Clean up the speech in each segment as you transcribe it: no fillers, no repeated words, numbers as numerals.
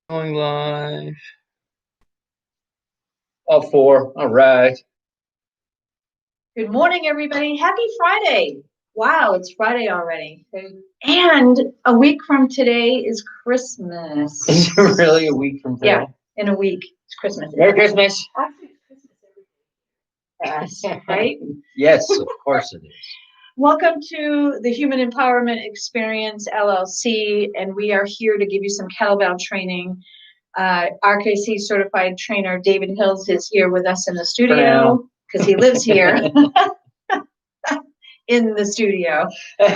Going live. All four. All right. Good morning, everybody. Happy Friday. Wow, it's Friday already. And a week from today is Christmas. Is it really a week from today? Yeah, in a week. It's Christmas. Merry Christmas. Actually, it's Christmas every day. Yes, right? Yes, of course it is. Welcome to the Human Empowerment Experience LLC, and we are here to give you some kettlebell training. RKC certified trainer David Hills is here with us in the studio because he lives here in the studio.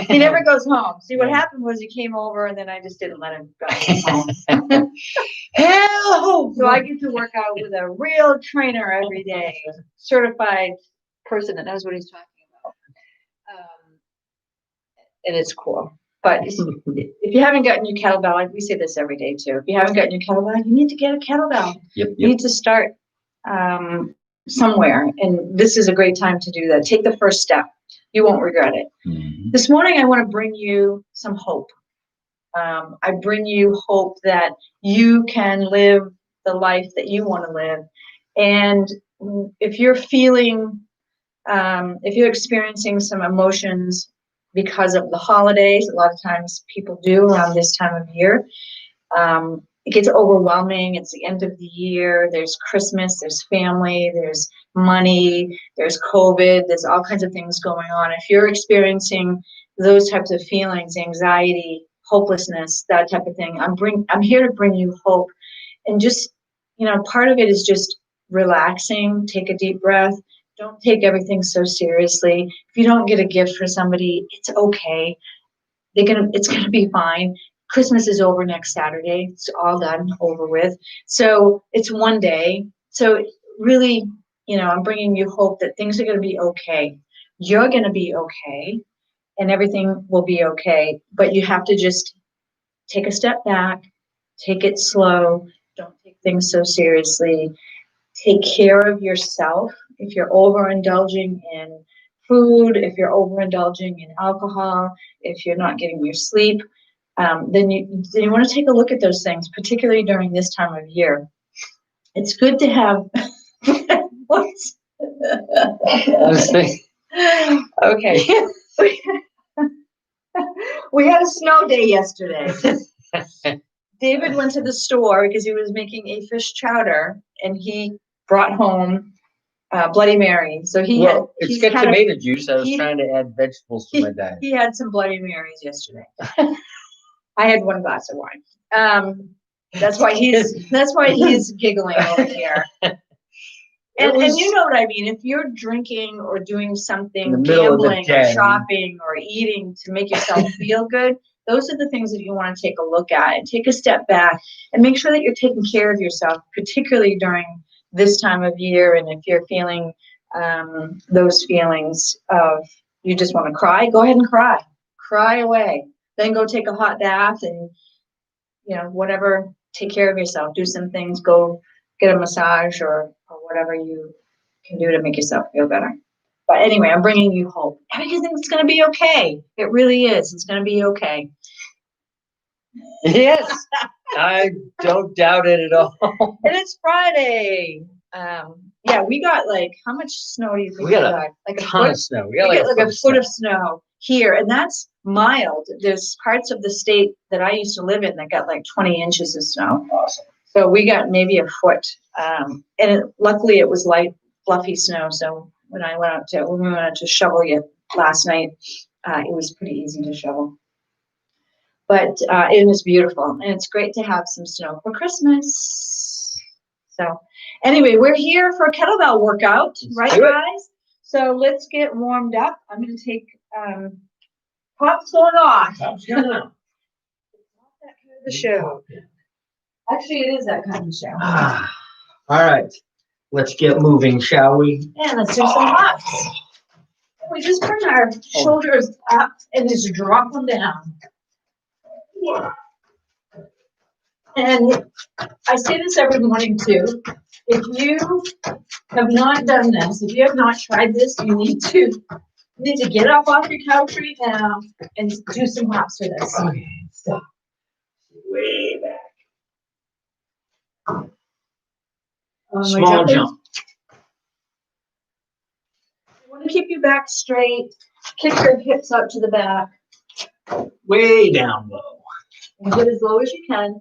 He never goes home. See, what happened was he came over and then I just didn't let him go home. Help! So I get to work out with a real trainer every day, certified person that knows what he's talking about. And it's cool. But if you haven't gotten your kettlebell, like we say this every day too, if you haven't gotten your kettlebell, you need to get a kettlebell. Yep. You need to start somewhere. And this is a great time to do that. Take the first step. You won't regret it. Mm-hmm. This morning, I want to bring you some hope. I bring you hope that you can live the life that you want to live. And if you're feeling, if you're experiencing some emotions because of the holidays, a lot of times people do around this time of year, it gets overwhelming. It's the end of the year. There's Christmas, there's family, there's money, there's COVID, there's all kinds of things going on. If you're experiencing those types of feelings, anxiety, hopelessness, that type of thing, I'm here to bring you hope. And just, part of it is just relaxing, take a deep breath. Don't take everything so seriously. If you don't get a gift for somebody, it's okay. It's gonna be fine. Christmas is over next Saturday. It's all done, over with. So it's one day. So really, I'm bringing you hope that things are gonna be okay. You're gonna be okay, and everything will be okay. But you have to just take a step back, take it slow. Don't take things so seriously. Take care of yourself. If you're overindulging in food, if you're overindulging in alcohol, if you're not getting your sleep, then you want to take a look at those things, particularly during this time of year. It's good to have. Okay. We had a snow day yesterday. David went to the store because he was making a fish chowder, and he brought home Bloody Mary. So it's got tomato juice. I was trying to add vegetables to my diet. He had some Bloody Marys yesterday. I had one glass of wine. That's why he's giggling over here. And you know what I mean. If you're drinking or doing something, gambling or shopping or eating to make yourself feel good, those are the things that you want to take a look at and take a step back and make sure that you're taking care of yourself, particularly during this time of year. And if you're feeling those feelings of you just want to cry, go ahead and cry away. Then go take a hot bath and, whatever, take care of yourself. Do some things, go get a massage or whatever you can do to make yourself feel better. But anyway, I'm bringing you hope. Everything's going to be okay. It really is. It's going to be okay. Yes, I don't doubt it at all. And it's Friday. We got how much snow do you think we got? Like a ton of snow. We got like a foot of snow here, and that's mild. There's parts of the state that I used to live in that got like 20 inches of snow. Awesome. So we got maybe a foot, luckily it was light, fluffy snow. So when we went out to shovel it last night, it was pretty easy to shovel. But it was beautiful, and it's great to have some snow for Christmas. So anyway, we're here for a kettlebell workout, right, guys? So let's get warmed up. I'm going to take Pop's going off. Pop's going off. It's not that kind of a show. Actually, it is that kind of show. All right, let's get moving, shall we? And let's do some hops. We just bring our shoulders up and just drop them down. And I say this every morning too. If you have not done this, if you have not tried this, you need to get up off your couch right now and do some hops for this. Okay, stop. Way back. Small jump. You want to keep your back straight. Kick your hips out to the back. Way down low. And get as low as you can.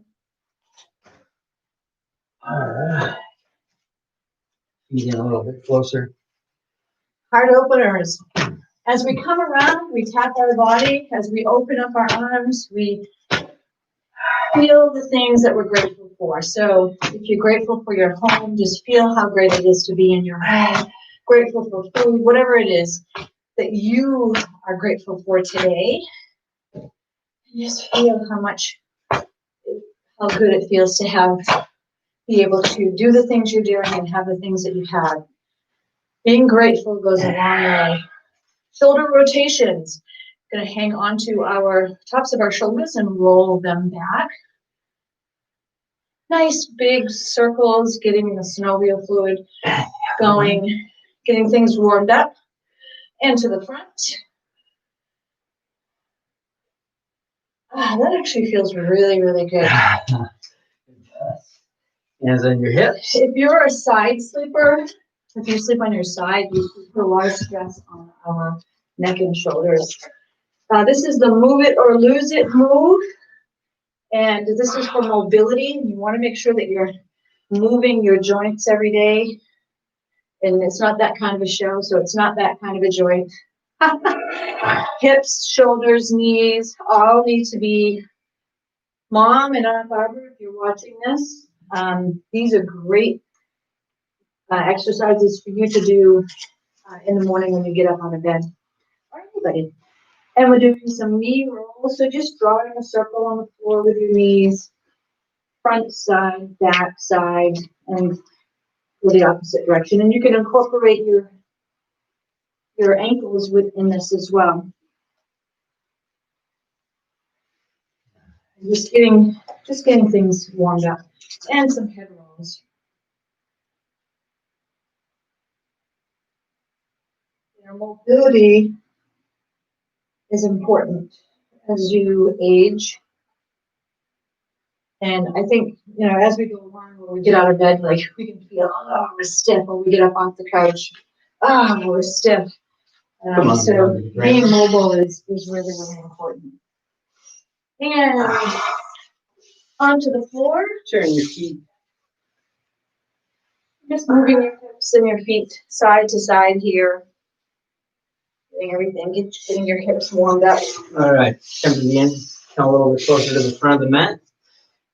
All right. You get a little bit closer. Heart openers. As we come around, we tap our body. As we open up our arms, we feel the things that we're grateful for. So if you're grateful for your home, just feel how great it is to be in your home. Grateful for food, whatever it is that you are grateful for today. Just feel how good it feels to be able to do the things you're doing and have the things that you have. Being grateful goes a long way. Shoulder rotations. Going to hang onto our tops of our shoulders and roll them back. Nice big circles, getting the synovial fluid going, getting things warmed up. And to the front. That actually feels really, really good. Hands on your hips. If you're a side sleeper, if you sleep on your side, you put a lot of stress on our neck and shoulders. This is the move it or lose it move. And this is for mobility. You want to make sure that you're moving your joints every day. And it's not that kind of a show, so it's not that kind of a joint. Hips, shoulders, knees, all need to be. Mom and Aunt Barbara, if you're watching this, these are great exercises for you to do in the morning when you get up out of bed. Or anybody. And we're doing some knee rolls. So just drawing a circle on the floor with your knees, front side, back side, and go the opposite direction. And you can incorporate your ankles within this as well. Just getting things warmed up. And some head rolls. Your mobility is important as you age. And I think, as we go along, when we get out of bed, like we can feel, we're stiff. When we get up off the couch, we're stiff. So being mobile is really, really important. And onto the floor. Turn your feet. Just moving your hips and your feet side to side here. Getting everything, getting your hips warmed up. All right, come to the end. Come a little bit closer to the front of the mat.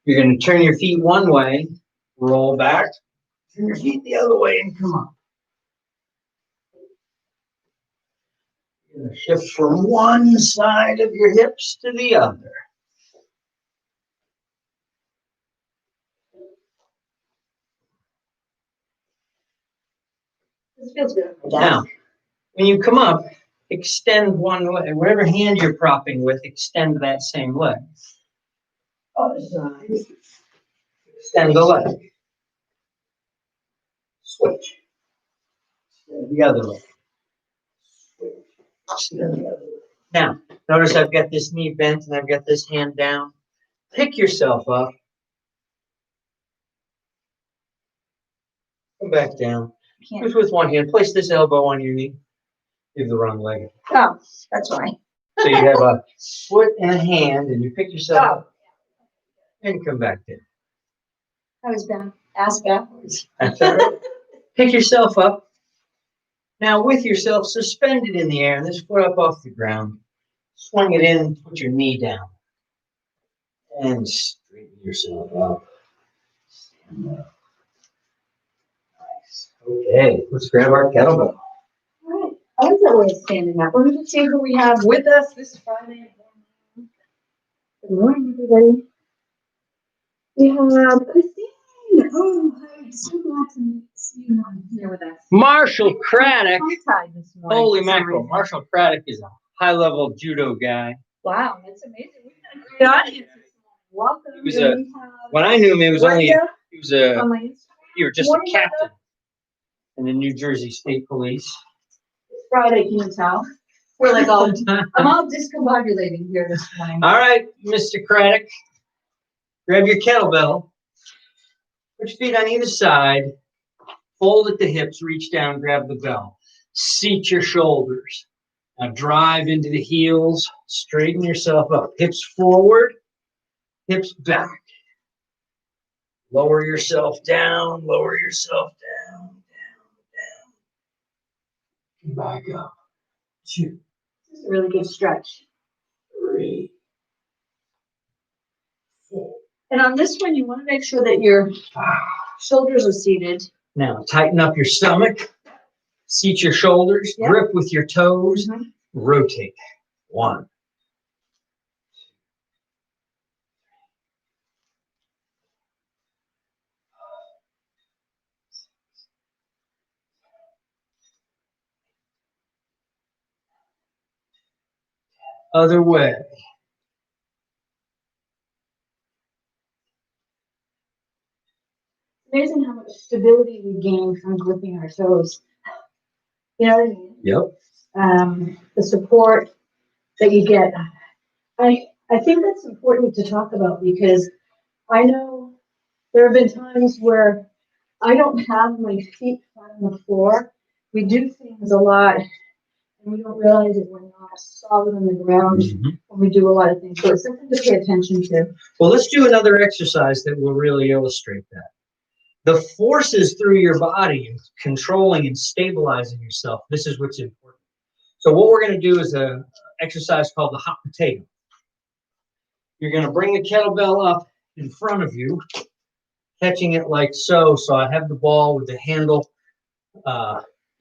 You're going to turn your feet one way, roll back, turn your feet the other way, and come up. You're going to shift from one side of your hips to the other. This feels good. Now, when you come up, extend one leg. Whatever hand you're propping with, extend that same leg. Other side. Extend the leg. Switch. Extend the other leg. Switch. Extend the other leg. Now, notice I've got this knee bent and I've got this hand down. Pick yourself up. Come back down. Just with one hand. Place this elbow on your knee. You have the wrong leg. Oh, that's right. So you have a foot and a hand, and you pick yourself up and come back down. I was ass backwards. That's all right. Pick yourself up. Now with yourself suspended in the air, and this foot up off the ground. Swing it in, put your knee down. And straighten yourself up. Stand up. Nice. Okay, let's grab our kettlebell. All right. I like that way of standing up. Let me just see who we have with us this Friday. Good morning, everybody. We have Christine. Oh, I'm so glad to see you here with us. Marshall Craddock. This morning. Holy mackerel. Marshall Craddock is a high-level judo guy. Wow, that's amazing. We've got a great audience. Welcome. He was when I knew him, he was you were just a captain in the New Jersey State Police. It's Friday, can you tell? We're like I'm all discombobulating here this morning. All right, Mr. Craddock, grab your kettlebell. Put your feet on either side. Fold at the hips. Reach down. Grab the bell. Seat your shoulders. Now drive into the heels. Straighten yourself up. Hips forward. Hips back. Lower yourself down. Lower yourself down. Down. Back up. 2. This is a really good stretch. 3. 4. And on this one, you want to make sure that your 5. shoulders are seated. Now tighten up your stomach. Seat your shoulders. Yep. Grip with your toes. Mm-hmm. Rotate. 1. Other way. Amazing how much stability we gain from gripping our toes. You know what I mean? Yep. The support that you get. I think that's important to talk about because I know there have been times where I don't have my feet flat on the floor. We do things a lot and we don't realize that we're not solid on the ground when we do a lot of things. So it's something to pay attention to. Well, let's do another exercise that will really illustrate that. The forces through your body and controlling and stabilizing yourself, this is what's important. So what we're going to do is an exercise called the hot potato. You're going to bring the kettlebell up in front of you, catching it like so. So I have the ball with the handle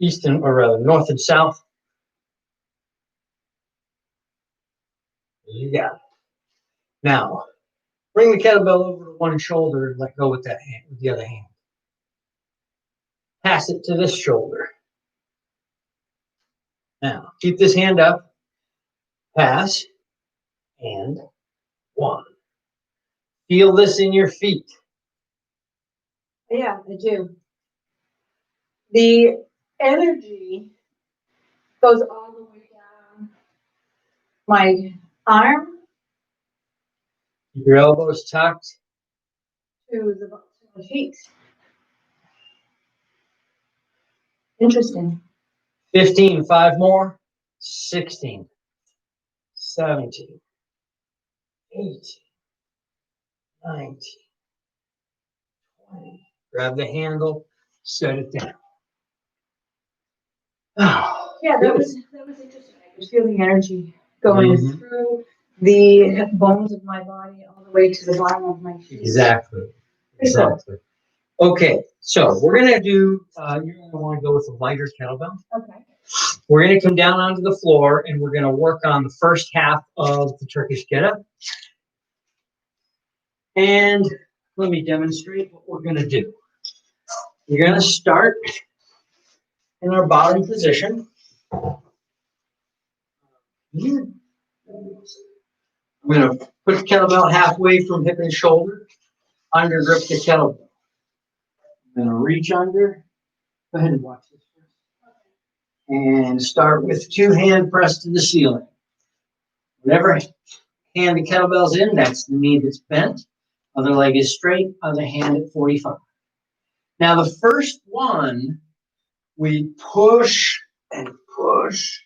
east or rather north and south. You got it. Now, bring the kettlebell over to one shoulder and let go with that hand, with the other hand. Pass it to this shoulder. Now, keep this hand up. Pass. And 1. Feel this in your feet. Yeah, I do. The energy goes all the way down my arm Keep your elbows tucked. to my feet. Interesting. 15, 5 more. 16, 17, 18, 19, 20. Grab the handle, set it down. Yeah, that was interesting. I was feeling energy going through the bones of my body all the way to the bottom of my feet. Exactly. Okay, so we're going to do, you're going to want to go with a lighter kettlebell. Okay. We're going to come down onto the floor and we're going to work on the first half of the Turkish get-up. And let me demonstrate what we're going to do. We're going to start in our bottom position. I'm going to put the kettlebell halfway from hip and shoulder, under grip the kettlebell. I'm going to reach under. Go ahead and watch this first. And start with 2 hand press to the ceiling. Whatever hand the kettlebell's in, that's the knee that's bent. Other leg is straight, other hand at 45. Now the first one, we push and push,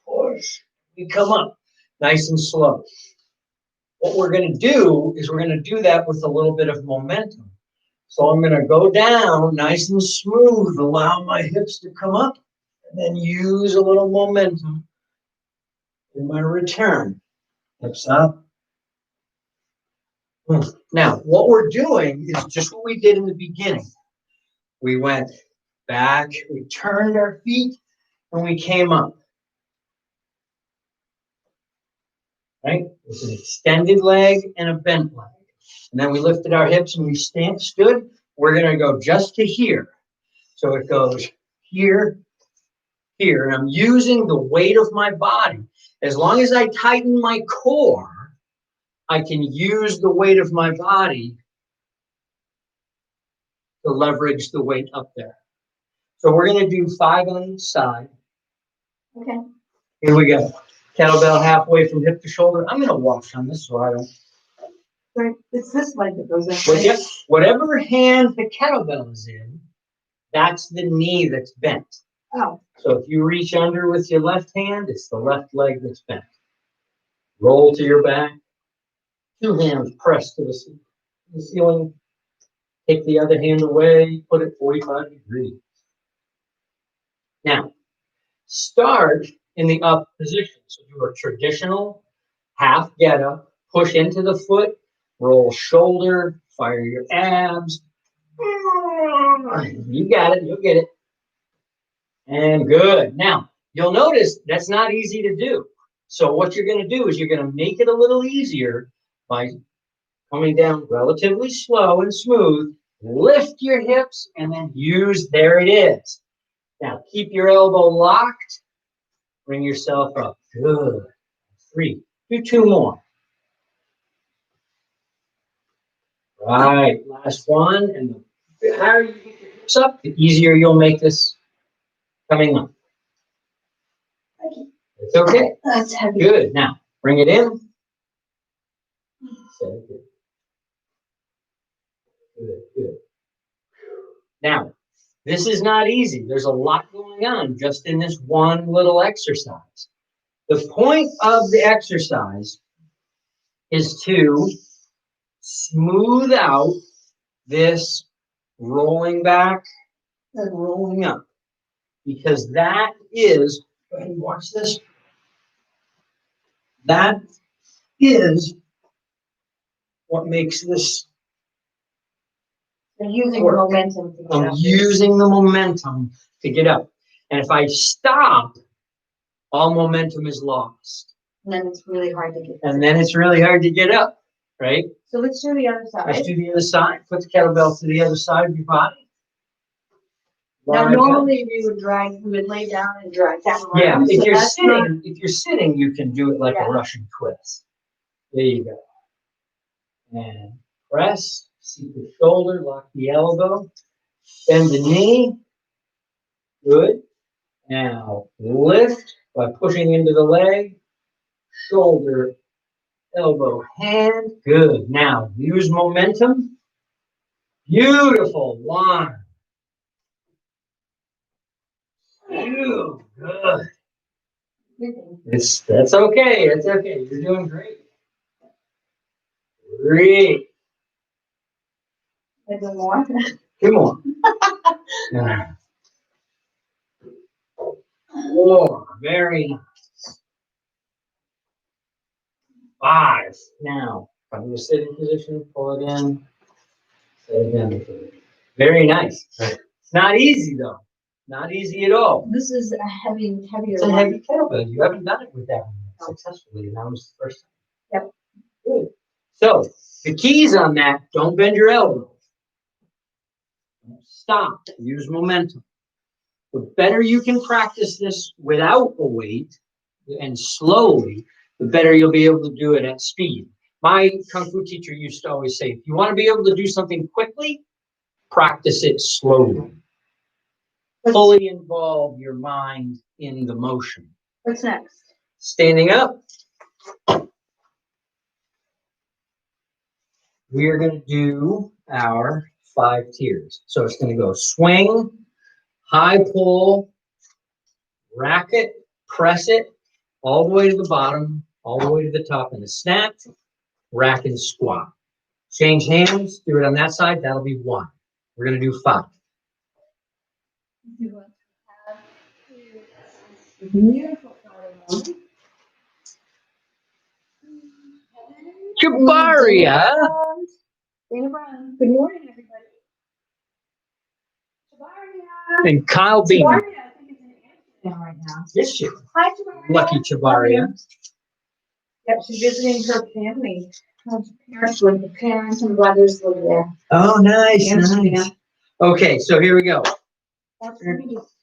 push. We come up nice and slow. What we're going to do is we're going to do that with a little bit of momentum. So I'm going to go down nice and smooth, allow my hips to come up, and then use a little momentum in my return. Hips up. Now, what we're doing is just what we did in the beginning. We went back, we turned our feet, and we came up. Right? With an extended leg and a bent leg. And then we lifted our hips and we stood. We're going to go just to here. So it goes here, here. And I'm using the weight of my body. As long as I tighten my core, I can use the weight of my body to leverage the weight up there. So we're going to do 5 on each side. Okay. Here we go. Kettlebell halfway from hip to shoulder. I'm going to walk on this so I don't. Right, it's this leg that goes up. Well, right? yeah, whatever hand the kettlebell is in, that's the knee that's bent. Oh, So if you reach under with your left hand, it's the left leg that's bent. Roll to your back. 2 hands pressed to the ceiling. Take the other hand away, put it 45 degrees. Now, start in the up position. So do a traditional half get up, push into the foot, roll shoulder, fire your abs. You got it, you'll get it. And good. Now, you'll notice that's not easy to do. So what you're going to do is you're going to make it a little easier by coming down relatively slow and smooth. Lift your hips and then use, there it is. Now, keep your elbow locked. Bring yourself up. Good. 3. Do 2 more. Right. Last one. And the higher you get your hips up, the easier you'll make this coming up. It's okay. that's heavy. Good. Now, bring it in. Set it good. Good, good. Now, this is not easy. There's a lot going on just in this one little exercise. The point of the exercise is to smooth out this rolling back and rolling up. Because that is, go ahead and watch this. That is what makes this. They're using the momentum to get I'm up. using the momentum to get up. And if I stop, all momentum is lost. And then it's really hard to get. And then it's really hard to get up, right? So let's do the other Let's side. do the other side. Put the kettlebell to the other side of your body. Now, Lie back. normally we would lay down and drag that around. Yeah, So that's not- if you're sitting, you can do it like Yeah. a Russian twist. There you go. And press, seat the shoulder, lock the elbow, bend the knee. Good. Now lift by pushing into the leg, shoulder, elbow, hand. Good. Now use momentum. Beautiful. 1. 2. Good. That's okay. That's okay. You're doing great. 3. Maybe more. 2 more. 4. Very nice. 5. Now, from the sitting position, pull it in. Set it down. Very nice. It's not easy though. Not easy at all. This is a heavier It's a one. heavy kettlebell. You haven't done it with that one successfully, and that was the first time. Yep. Good. So the keys on that: don't bend your elbow. Don't stop. Use momentum. The better you can practice this without a weight and slowly, the better you'll be able to do it at speed. My Kung Fu teacher used to always say, if you want to be able to do something quickly, practice it slowly. Fully involve your mind in the motion. What's next? Standing up. We are going to do our 5 tiers. So it's going to go swing, high pull, rack it, press it, all the way to the bottom, all the way to the top, and a snap, rack and squat. Change hands, do it on that side, that'll be 1. We're going to do 5. You want to have beautiful photo moment. Chabaria Dana Brown. Good morning, everybody. Chabaria. and Kyle Bean. Chabaria, I think, is in Amsterdam right now. Yes, she. Hi, Chabaria. Lucky Chabaria. Yep, she's visiting her family. Her parents and brothers live there. Oh, nice, Amsterdam. nice. Okay, so here we go. That's let me just-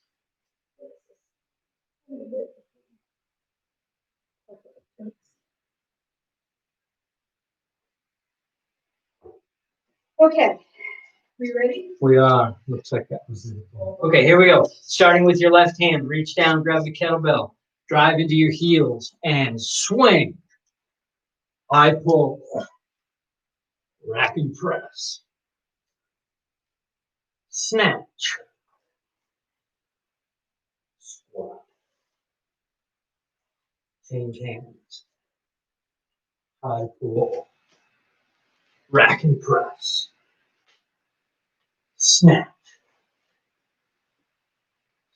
Okay, we ready? We are. Looks like that was it. Okay, here we go. Starting with your left hand, reach down, grab the kettlebell, drive into your heels, and swing. High pull. rack and press, snatch, squat, change hands, high pull, rack and press, snatch,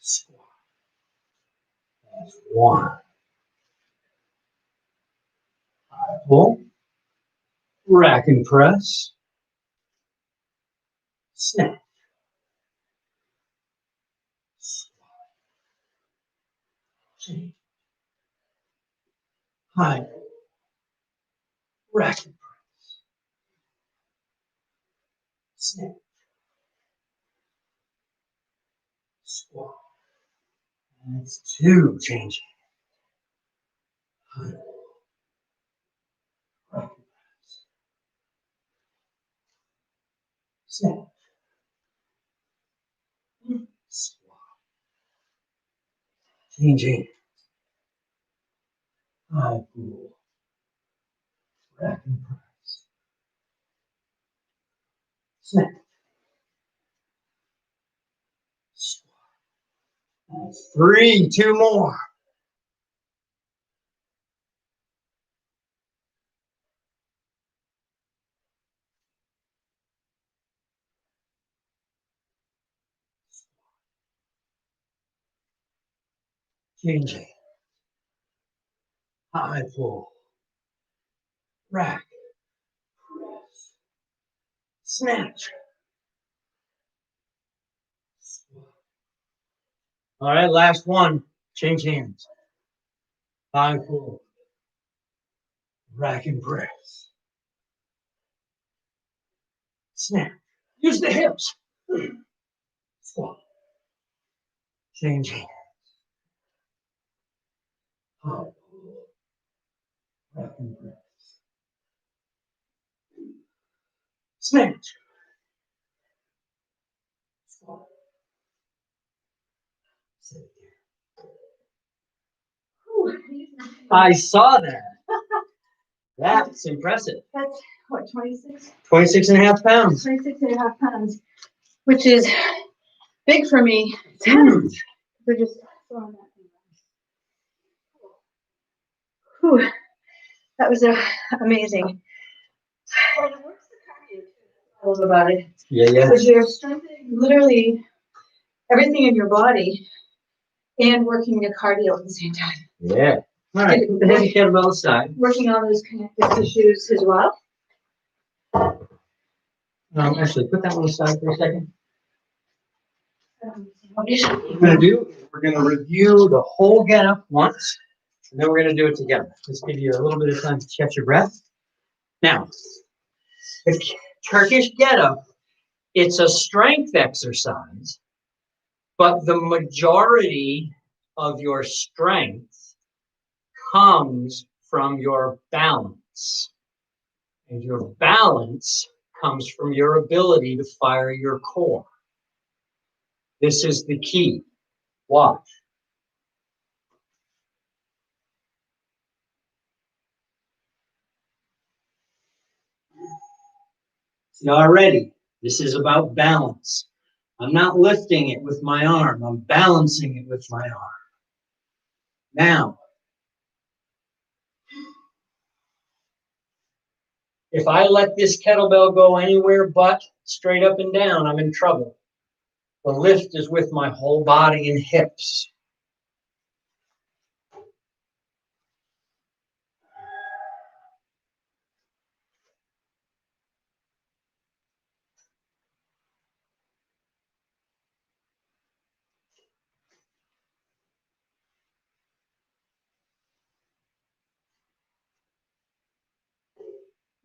squat. That's one. High pull, rack and press, snatch, squat, change, high pull, rack and press, snatch, squat. That's two. Change. High pull, rack and press, snatch, squat. Change hands. High pull, rack and press, snatch, squat. That's three. Two more. Change hands. High pull, rack, press, snatch, squat. All right, last one. Change hands. High pull, rack and press, snatch. Use the hips. Squat. Change hands. High pull, rack and press, snatch, squat. Sit there. I saw that. That's impressive. That's what, 26? 26 and a half pounds. 26 and a half pounds, which is big for me. Huge. We're just throwing that thing around. Whew. That was amazing. Well, it works the cardio too. I love about it. Yeah, yeah. Because you're strengthening literally everything in your body and working your cardio at the same time. Yeah. All right. Put the heavy kettlebell aside. Working on those connective tissues as well. Actually, put that one aside for a second. Okay. We're gonna review the whole get up once, and then we're gonna do it together. Let's give you a little bit of time to catch your breath. Now, the Turkish get up, it's a strength exercise, but the majority of your strength comes from your balance. And your balance comes from your ability to fire your core. This is the key. Watch. See, already, this is about balance. I'm not lifting it with my arm. I'm balancing it with my arm. Now, if I let this kettlebell go anywhere but straight up and down, I'm in trouble. The lift is with my whole body and hips.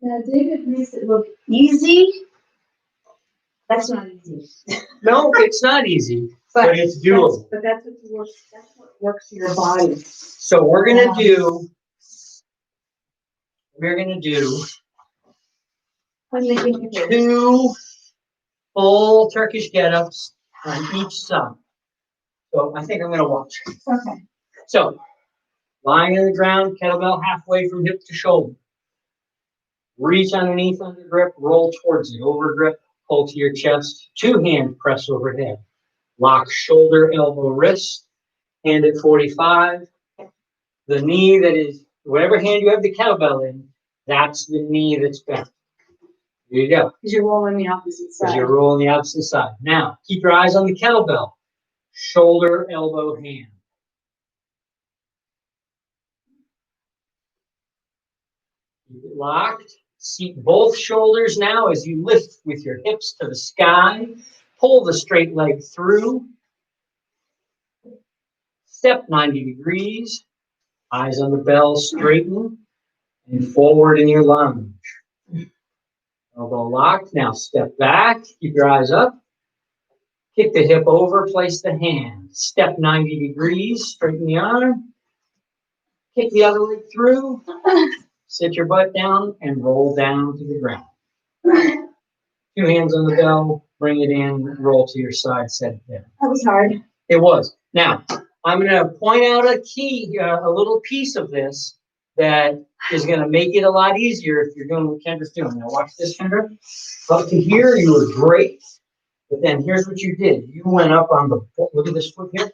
Now, David makes it look easy. That's not easy. No, it's not ezy, but it's doable. That's what works your body. So we're gonna do I'm making it. 2 full Turkish get-ups on each side. So I think I'm gonna watch. Okay. So lying on the ground, kettlebell halfway from hip to shoulder. Reach underneath under grip, roll towards it, over grip, pull to your chest, 2 hand press overhead. Lock shoulder, elbow, wrist, hand at 45. The knee that is, whatever hand you have the kettlebell in, that's the knee that's bent. There you go. Because you're rolling the opposite Because side. you're rolling the opposite side. Now, keep your eyes on the kettlebell. Shoulder, elbow, hand. Keep it locked. Seat both shoulders now as you lift with your hips to the sky. Pull the straight leg through. Step 90 degrees. Eyes on the bell, straighten. And forward in your lunge. Elbow locked. Now step back. Keep your eyes up. Kick the hip over. Place the hand. Step 90 degrees. Straighten the arm. Kick the other leg through. Sit your butt down and roll down to the ground. 2 hands on the bell. Bring it in. Roll to your side. Set it down. That was hard. It was. Now, I'm going to point out a key, a little piece of this that is going to make it a lot easier if you're doing what Kendra's doing. Now, watch this, Kendra. Up to here, you were great. But then here's what you did. You went up on the, look at this foot here.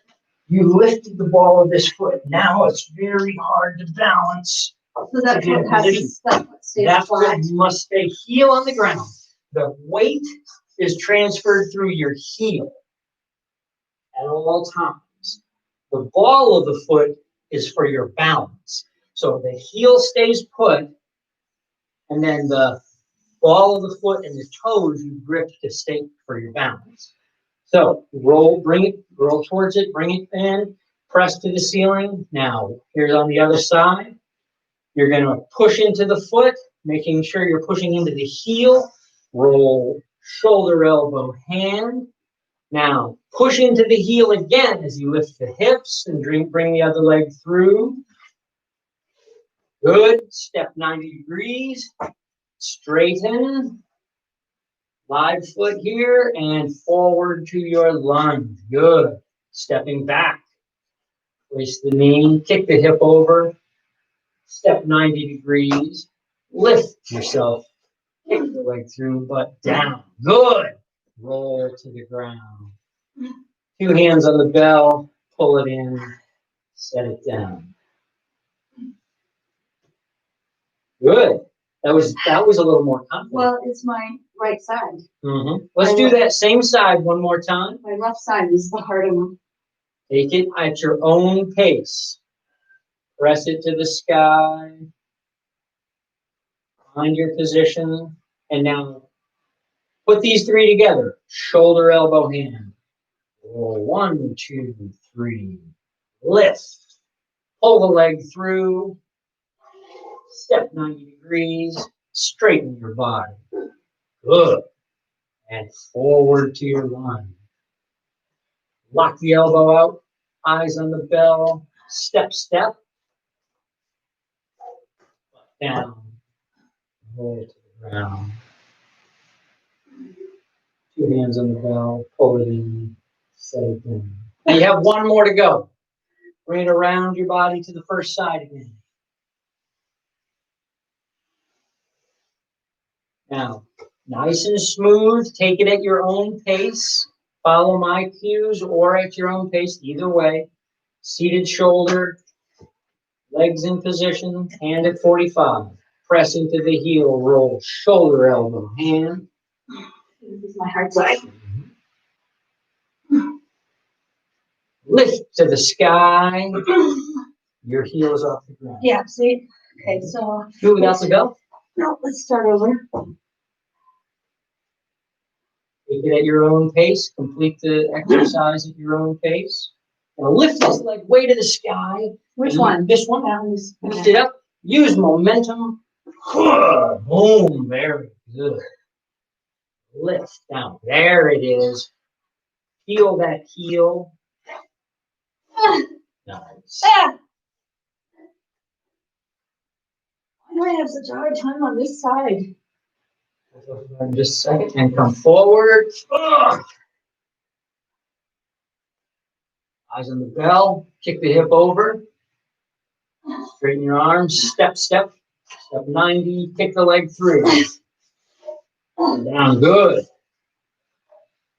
You lifted the ball of this foot. Now it's very hard to balance. So that foot has to stay That flat. foot must stay heel on the ground. The weight is transferred through your heel at all times. The ball of the foot is for your balance. So the heel stays put, and then the ball of the foot and the toes you grip to stay for your balance. So roll, bring it, roll towards it, bring it in, press to the ceiling. Now, here's on the other side. You're going to push into the foot, making sure you're pushing into the heel. Roll shoulder, elbow, hand. Now, push into the heel again as you lift the hips and bring the other leg through. Good. Step 90 degrees. Straighten. Live foot here and forward to your lunge. Good. Stepping back. Place the knee, kick the hip over. Step 90 degrees. Lift yourself. Kick the leg through, butt down. Good. Roll to the ground. 2 hands on the bell. Pull it in. Set it down. Good. That was a little more confident. Well, it's my right side. Let's do that same side one more time. My left side is the harder one. Take it at your own pace. Press it to the sky. Find your position. And now put these 3 together. Shoulder, elbow, hand. Roll 1, 2, 3. Lift. Pull the leg through. Step 90 degrees. Straighten your body. Good. And forward to your lunge. Lock the elbow out. Eyes on the bell. Step, step. Down. Roll to the ground. 2 hands on the bell. Pull it in. Set it down. Now you have 1 more to go. Bring it around your body to the first side again. Now, nice and smooth. Take it at your own pace. Follow my cues or at your own pace. Either way. Seated shoulder. Legs in position. Hand at 45. Press into the heel. Roll shoulder, elbow, hand. This is my hard side. Lift to the sky. Your heel is off the ground. Yeah, see? Okay, so. Do it without the bell. No, let's start over. Take it at your own pace. Complete the exercise at your own pace. Now lift this leg way to the sky. Which one? This one. That one's. Lift it up. Use momentum. Boom. Very good. Lift down. There it is. Feel that heel. Nice. Ah! Why do I have such a hard time on this side? Just a second and come forward. Eyes on the bell. Kick the hip over. Straighten your arms. Step, step. Step 90, kick the leg through. Down, good.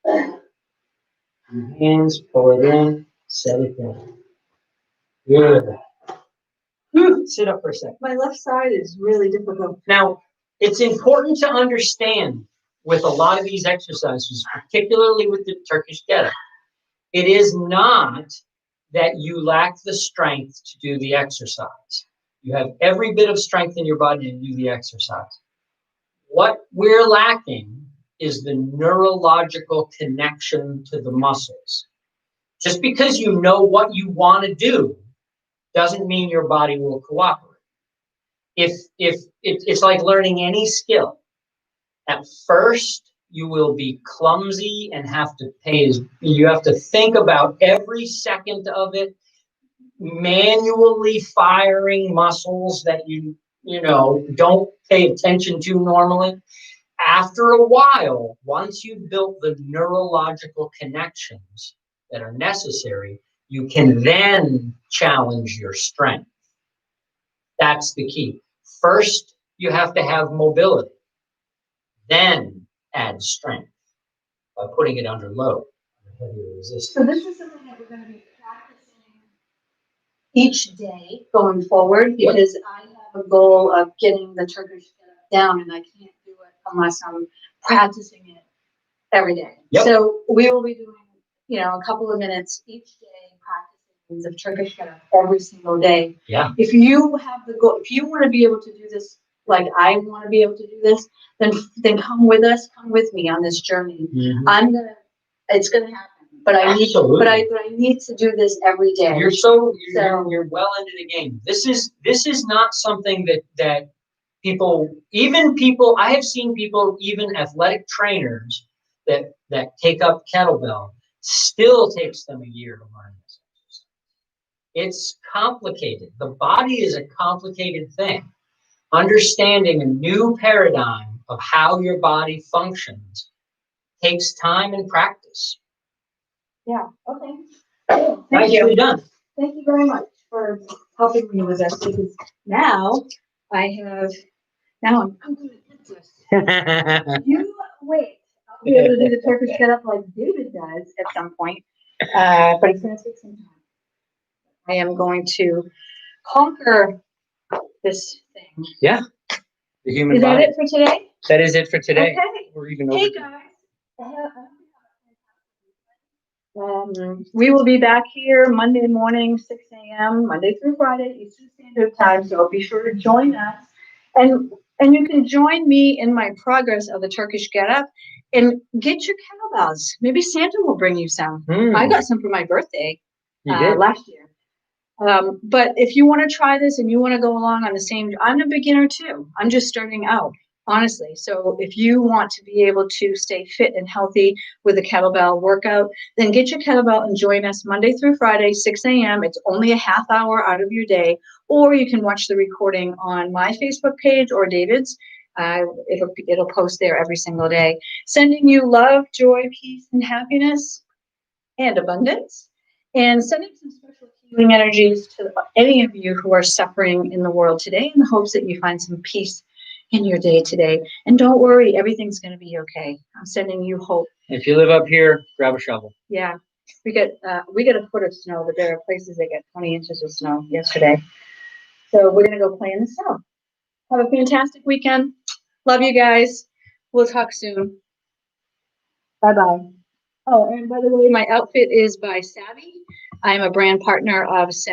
Your hands, pull it in, set it down. Good. Sit up for a second. My left side is really difficult. Now, it's important to understand with a lot of these exercises, particularly with the Turkish get-up, it is not that you lack the strength to do the exercise. You have every bit of strength in your body to do the exercise. What we're lacking is the neurological connection to the muscles. Just because you know what you want to do doesn't mean your body will cooperate. If it's like learning any skill. At first, you will be clumsy and you have to think about every second of it, manually firing muscles that you don't pay attention to normally. After a while, once you've built the neurological connections that are necessary, you can then challenge your strength. That's the key. First, you have to have mobility. Then add strength by putting it under load, under heavier resistance. So this is something that we're going to be practicing each day going forward, because I have a goal of getting the Turkish down, and I can't do it unless I'm practicing it every day. Yep. So we will be doing, a couple of minutes each day practicing the Turkish get-up every single day. Yeah. If you have the goal, if you want to be able to do this like I want to be able to do this, then come with us, come with me on this journey. Mm-hmm. It's gonna happen. But I need to do this every day. You're well into the game. This is not something that people I have seen people, even athletic trainers that take up kettlebell, still takes them a year to learn this exercise. It's complicated. The body is a complicated thing. Understanding a new paradigm of how your body functions takes time and practice. Yeah, okay. Cool. Nicely done. Thank you very much for helping me with this, because now I'm good at this. You wait. I'll be able to do the Turkish get-up like David does at some point, but it's going to take some time. I am going to conquer this thing. Yeah. The human Is body. that it for today? That is it for today. Okay. We're even Hey over. guys. We will be back here Monday morning, 6 a.m., Monday through Friday, Eastern Standard Time. So be sure to join us. And you can join me in my progress of the Turkish get-up and get your kettlebells. Maybe Santa will bring you some. I got some for my birthday last year. But if you want to try this and you want to go along on the same, I'm a beginner too. I'm just starting out, honestly. So if you want to be able to stay fit and healthy with a kettlebell workout, then get your kettlebell and join us Monday through Friday, 6 a.m. It's only a half hour out of your day, or you can watch the recording on my Facebook page or David's. It'll post there every single day. Sending you love, joy, peace, and happiness, and abundance. And sending some special healing energies to any of you who are suffering in the world today, in the hopes that you find some peace in your day today. And don't worry, everything's going to be okay. I'm sending you hope. If you live up here, grab a shovel. Yeah, we get a foot of snow, but there are places that get 20 inches of snow yesterday. So we're going to go play in the snow. Have a fantastic weekend. Love you guys. We'll talk soon. Bye-bye. Oh, and by the way, my outfit is by Savvy. I'm a brand partner of Savvy.